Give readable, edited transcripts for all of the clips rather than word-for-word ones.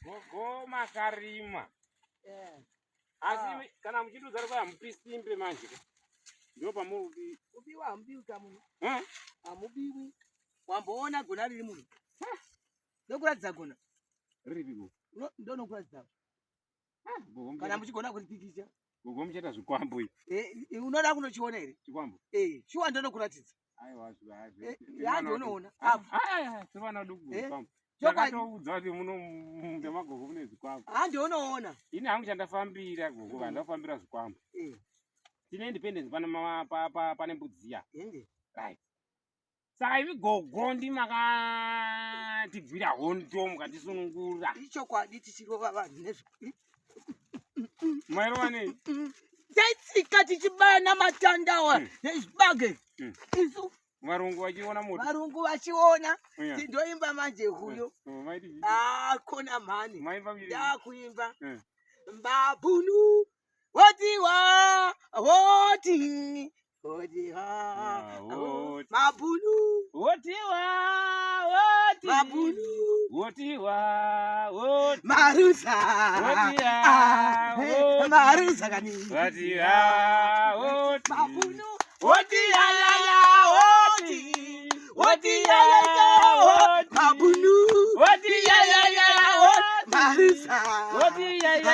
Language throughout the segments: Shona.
Gogo makarima. Asi kana muchidudza kwa mupisimbe manje. Ndio pamubi. Ubiwa ambiwi kamu. Amubiwi. Wamboona gona riri muno. Ndokuradza gona. Riri go. Ndo nokuradza. Kana muchigona kuripikisha. Gogo mucheta zvikwambo izvi. Unoda kunochiona here? Chikwambo. Shuwa ndonokuratidza. Aiwa zvibazi. Yacho unoona. Apa. Sevana duku kwambo. Ndakatoudza kuti muno ndemagogo mune zvikwambo. Ndinoona. Ini hangu chandafambira gogo vandafambira zvikwambo. Tine independence pane mbudziya. Right. Saka ivi gogo ndimakatibvira hondo mukatisunungura. Ichokwadi tichirova vanhu nezvi. Mairova nei? Taitsika tichibaya namatandawa nezvibage. Isu varungu vachiona moto. Varungu vachiona. Tindoimba manje huyo. Kona mhani. Ndakuimba. Mbabunu. Wodiwa. Wodi. Wodiwa. Mabunu. Wodiwa. Wodi. Mabunu. Wodiwa. Wodi. Marusa. Wodiwa. Marusa kani. Wodiwa. Wodi. Mabunu. Wodiwa. Wodi. Wodiwa. Wodi. Mabunu. Wodiwa. Wodi. Marusa. Wodiwa.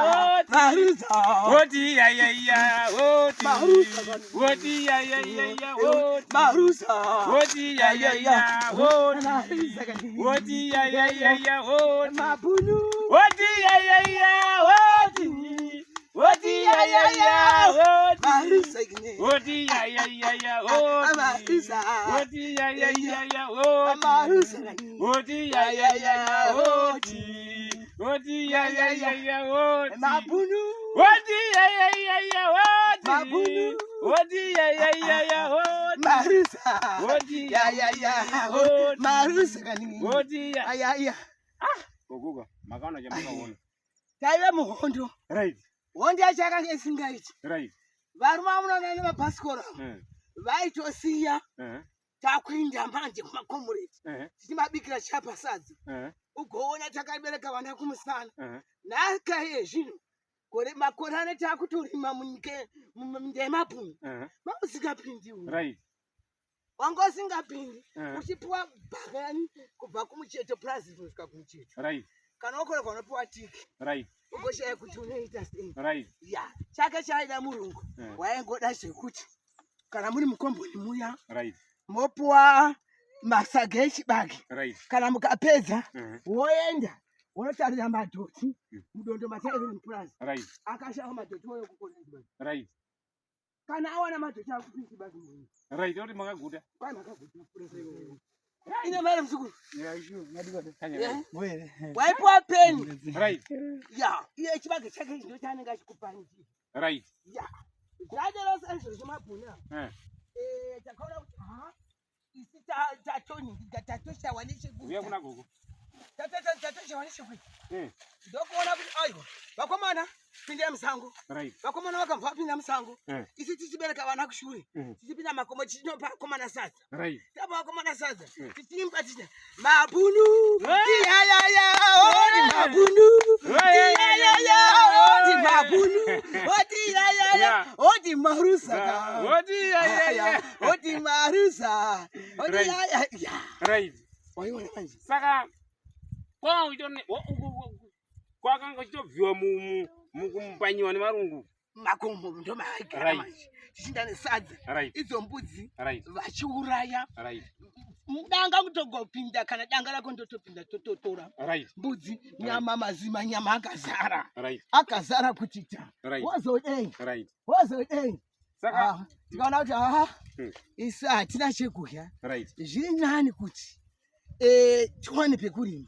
Wodi. Marusa. Wodiwa. Wodi. Marusa. Wodiwa. Wodi. Marusa. Wodiwa. Wodi. Wodiwa. Wodi. Mabunu. Wodiwa. Wodi. Wodiwa. Wodi. Marusa kini. Wodiwa. Wodi. Marusa. Wodiwa. Wodi. Marusa kani. Wodiwa. Wodi. Wodiwa. Wodi. Mabunu. Wodiwa. Wodi. Mabunu. Wodiwa. Wodi. Marusa. Wodiwa. Wodi. Marusa kani. Wodiwa. Gogoga, makaona chamakaona. Taive muhondo. Right. Hondo yachakanga isingaiti. Right. Varume vamunoona nemabhasikoro vaitosiya takuinda manje kumakomureti tichimabikira chapa sadza ugoona takabereka vana kumusana nhaka yezvino makore ane takutorima muminda yemabhunu mausingapindi right. wanga usingapindi uchipiwa bhakani kubva kumucheto purazi kusvika kumucheto right. kana ukoreka unopiwa tiki right. ugoshaya kuti unoita sei right. chake chaida murungu waingoda zvekuti kana muri mukomboni muya right. mopiwa masaga echibage right. kana mukapedza woenda unotarira madhoti mudondo ma7 plus right. akashava madhoti woyo kukona right. kana awana madhoti akupinda chibage muya right. Oti makaguta pana akaguta ine mari msukuru waipiwa peni right. iye chibage chake ndo chaanenge achikupanizira right. zvaderosa izvo zvemabhuna takaona kuti isi tatonyingiga tatoshawa uya kuna gogo tatoshawa nechekuita ndokuona kuti aiwa vakomana pindai musango vakomana vakabva vapinda musango isi tichibereka vana kushure tichipinda makomo tichinopa vakomana sadza tapa vakomana sadza tichiimba tichina mabhunu tiyayaya oti mabhunu tiyayaya oti mabhunu oti yayaya oti marusa oti marusa oti yayaya waiona manje saka kwakanga chitobviwa mukumbanyiwa nevarungu makomo ndo maaigara manje tichinda nesadza idzo mbudzi vachiuraya danga kutogopinda kana danga rako ndotopinda tototora mbudzi nyama mazima nyama akazara kutita wozodei saka tikaona kuti isi hatina chekudya zviri nani kuti tiwane pekurima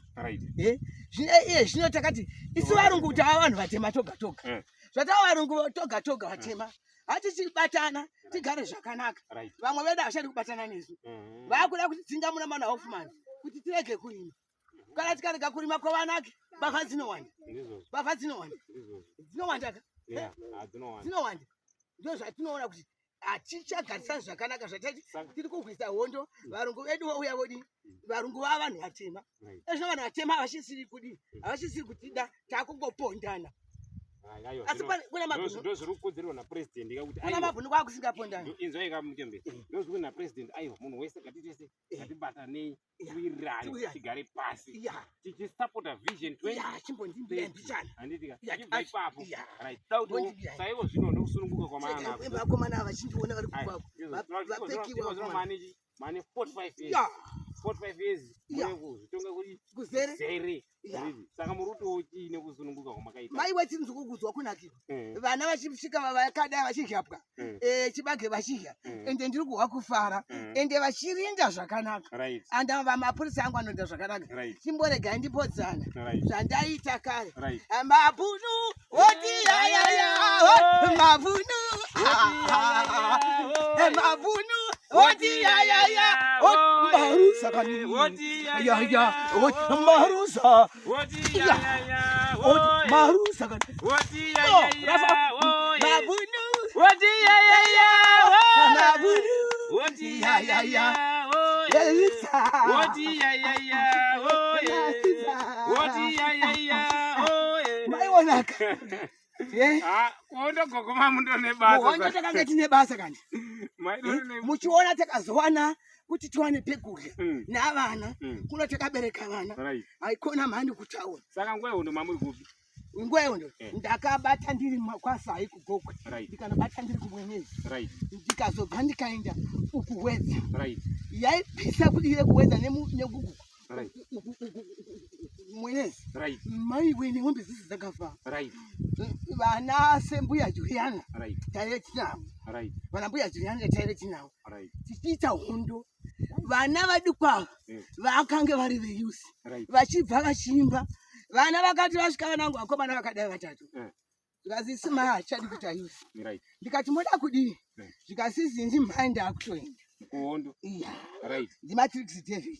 zvino takati isi varungu kuti ava vanhu vatema toga toga zvatava varungu toga toga vatema hatichibatana tigare zvakanaka vamwe vedu havachadi kubatana nesu vakuda kuti dzinga muna mana hofumani kuti tirege kurima kana tikarega kurima kwavanake mbavha dzinowanda dzinowanda ndo zvatinoona kuti atichagarisana zvakanaka zvatati tiri kurwisa hondo. Varungu vedu vouya vodi, varungu vava vanhu vatema. Ezvo vanhu vatema havachisiri kudii, havachisiri kutida, takungopondana. Asi kuna mabhunu ndozviri kukodzerwa napresident kuti kuna mabhunu kwakusingapondana. Inzwai kamutembe. Ndozviri napresident aiwa munhu wese ngatitese ngatibatanei tiwirirane tigare pasi tichisapota vision 20 chimbondimbira mbichana. Handiti tichibva ipapo right saiwo zvino ndokusununguka kwamana vakomana vachindiona vari kubvako vapfekiwa mane 45 years 45 years kuzvitonga kuti kuzere saka muri kutochi nekusununguka kwamakaita. Maiwe tinzwi kukudzwa kunakirwa vana vachisvika vakadai vachizhapwa chibage vachidya ende ndiri kuhwa kufara ende vachirinda zvakanaka anda vamapurisa angu anoenda zvakanaka. Chimboregai ndipodzana zvandaita kare. Mabhunu oti yayaya mabhunu mabhunu oti yayaya marusa kanini yaya marusa marusa kanini mabhunu mabhunu yayaya maionaka ondogogoma mundone basa takanga tine basa kandi muchiona takazowana kuti tiwane pekurya navana kuno takabereka vana haikona mhani kutaura. Saka nguva yondo mamuri kupi? Nguva yondo ndakabata ndiri kwasai kugokwe ndikanobata ndiri kumwenyezi ndikazobva ndikaenda ukuwedza yaipisa kudire kuwedza negugu mwenyezi maiwe nemombe dzisi dzakafa vana sembuya Juliana taire tinavo vana mbuya Juliana taire tinavo tichiita hondo. Vana vadu kwavo vakange vari veyusi vachibva vachiimba vana vakati vasvika vanangu vakomana vakadai vatatu zvikazisi mai hachadi kuita yusi ndikati moda kudii zvikasizi ndimhai ndaakutoenda kuhondo ndimatrix David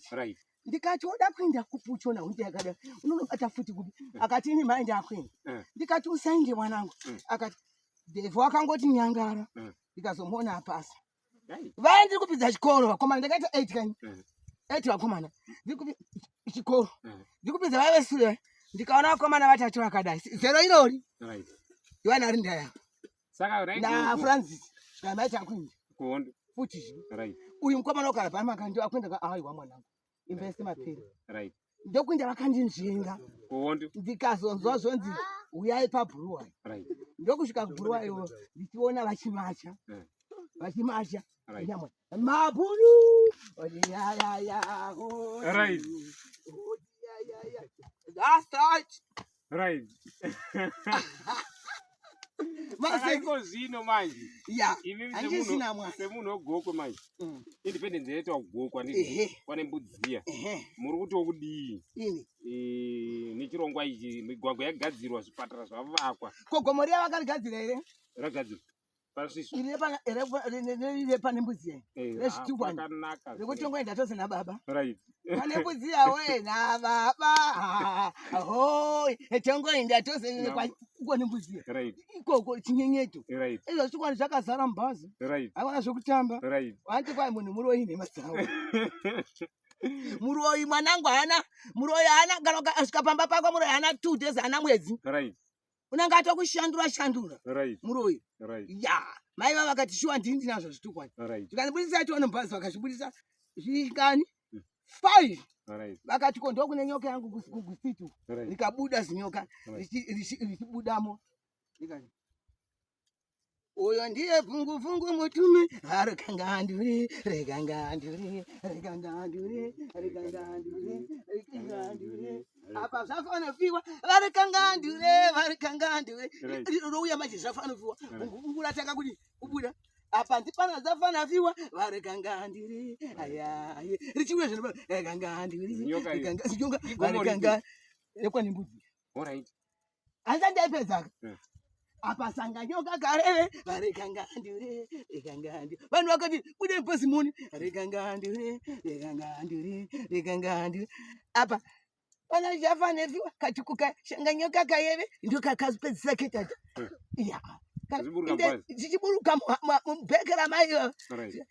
ndikati oda kuenda kupuchona hundi yakada unonobata futi kuti akati ini mhai ndaakuenda ndikati usainde mwanangu akati Devhu akangoti nyangara ndikazomuona apasa vai ndiri kupidza chikoro vakomana ndakaita 8 kanyi 8 vakomana ndiri chikoro ndiri kupidza vaive sure ndikaona vakomana vatatu vakadai zero irori ivana ari ndaya naFrancis namaiti akuindi kuhondo futi uyu mukomana wakara pano makandi akuenda aiwa mwanangu investi mapiri ndokuenda vakandinzvenga kuhondo ndikazonzwa zvonzi uyai pabhuruwai ndokusvika kubhuruwaiwo ndichiona vachimacha mabhunu zvino manje semunhu wegokwe manje independence yaita kugokwa kwane mbudzi dziya muri kutiwo kudii nechirongwa ichi migwagwa yagadzirwa zvipatara zvavakwa kogomori yavakarigadzira here ragadzirwa ire pane mbudzi rezvitukwani rekuti tongoenda tose nababa pane mbudzi yawe nababa hoi tongoenda tose kwane mbudzi ikoko chinyenyeto izvo zvikwani zvakazara mubhazi havana zvokutamba vanti kwai munhu muroi nemadzawo muroi mwanangu haana muroi haana kana asvika pamba pako muroi haana 2 days haana mwedzi unenge atokushandura muroi mai vava vakati shuwa ndini ndinazvo zvitukwani zvikandibudisa tione mubhazi vakazvibudisa zvikani 5 vakati ko ndokune nyoka yangu kugusitu rikabuda zinyoka richibudamo uyo ndiye pfungupfungu mutume rekanganduri apa zvafanofiwa varikangandure rouya manje zvafanofiwa unguratanga kuti kubuda apa ndipana zvafanafiwa varikangandure ayaye richiuya zvino rekangandure varikanga rekwani mbudzi hanza ndaipedzaka apa sanga nyoka kare varikangandure vanhu vakati bude mpezimuni rekangandure apa pana zvafanafiwa kati kukashanga nyoka kayeve ndokakazopedzisa ketata Zichiburuka mubheke ramaiyo.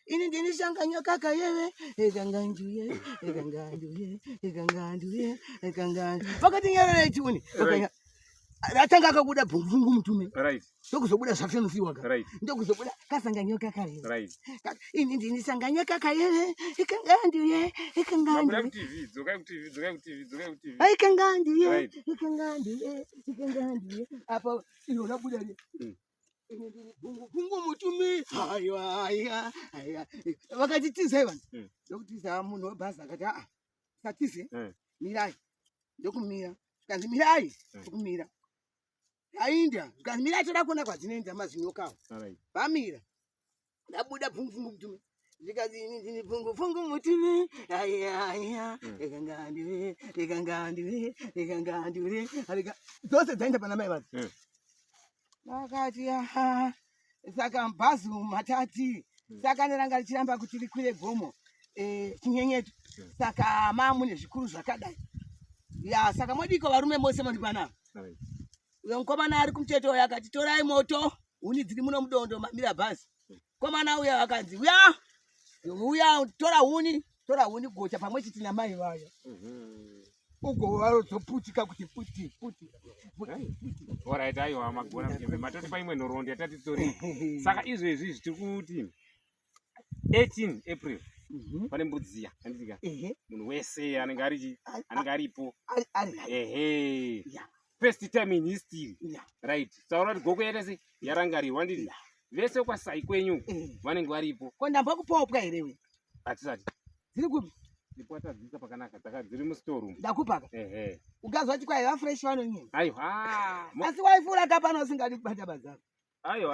Ini ndinishanga nyoka kayewe. Ekanganduye. Pakati nyerere chuni. Ratanga kakuda bvungu mutume. Ndokuzobuda zvakanosiwa ka. Ndokuzobuda kasanga nyoka kayewe. Ini ndinishanga nyoka kayewe. Ekanganduye. Apa ino labuda ni. Bvungu mutume. Haya. Wakati tise bana. Ndokutiza munhu basa akati satise. Mirai. Ndokumira. Kanzi mirai. Ndokumira. Ainda. Kanzi mirai toda kuona kwadzinoenda mazinokawo. Pamira. Ndabuda bvungu mutume. Zikazi ini ndini bvungu mutume. Haya. Ekangandiwe. Alika. Dzose dzaenda pana mai vadzo. Vakati saka mbazu matati saka neranga lichiramba kuti likwire gomo chinyenyeto saka mamune zvikuru zvakadai ya saka modiko varume mose muri pana uyo mukomana ari kumucheto yakati torai moto huni dziri muno mudondo mamira bhazi komana uya akanzi uya tora huni gocha pamwe chiti namai vayo ugovarozoputika kuti puti. Alright, ayo amagona mjembe matoti paimwe nhoroondo yatati tori. Saka izvezvi zvitiri kuti 18 April pane mbudziya andika munhu wese anenge aripo first time in history right saura kuti goko yatese yarangarirwa ndiri vese kwasai kwenyu vanenge varipo kondamba kupopwa here atisati dziri kupi ndipwatadzisa pakanaka dziri mustoreroom ndakupaka ukazwa chikwai vafresh vanonyenya ayo asi waifura kapano usingadi kubata bazaro ayo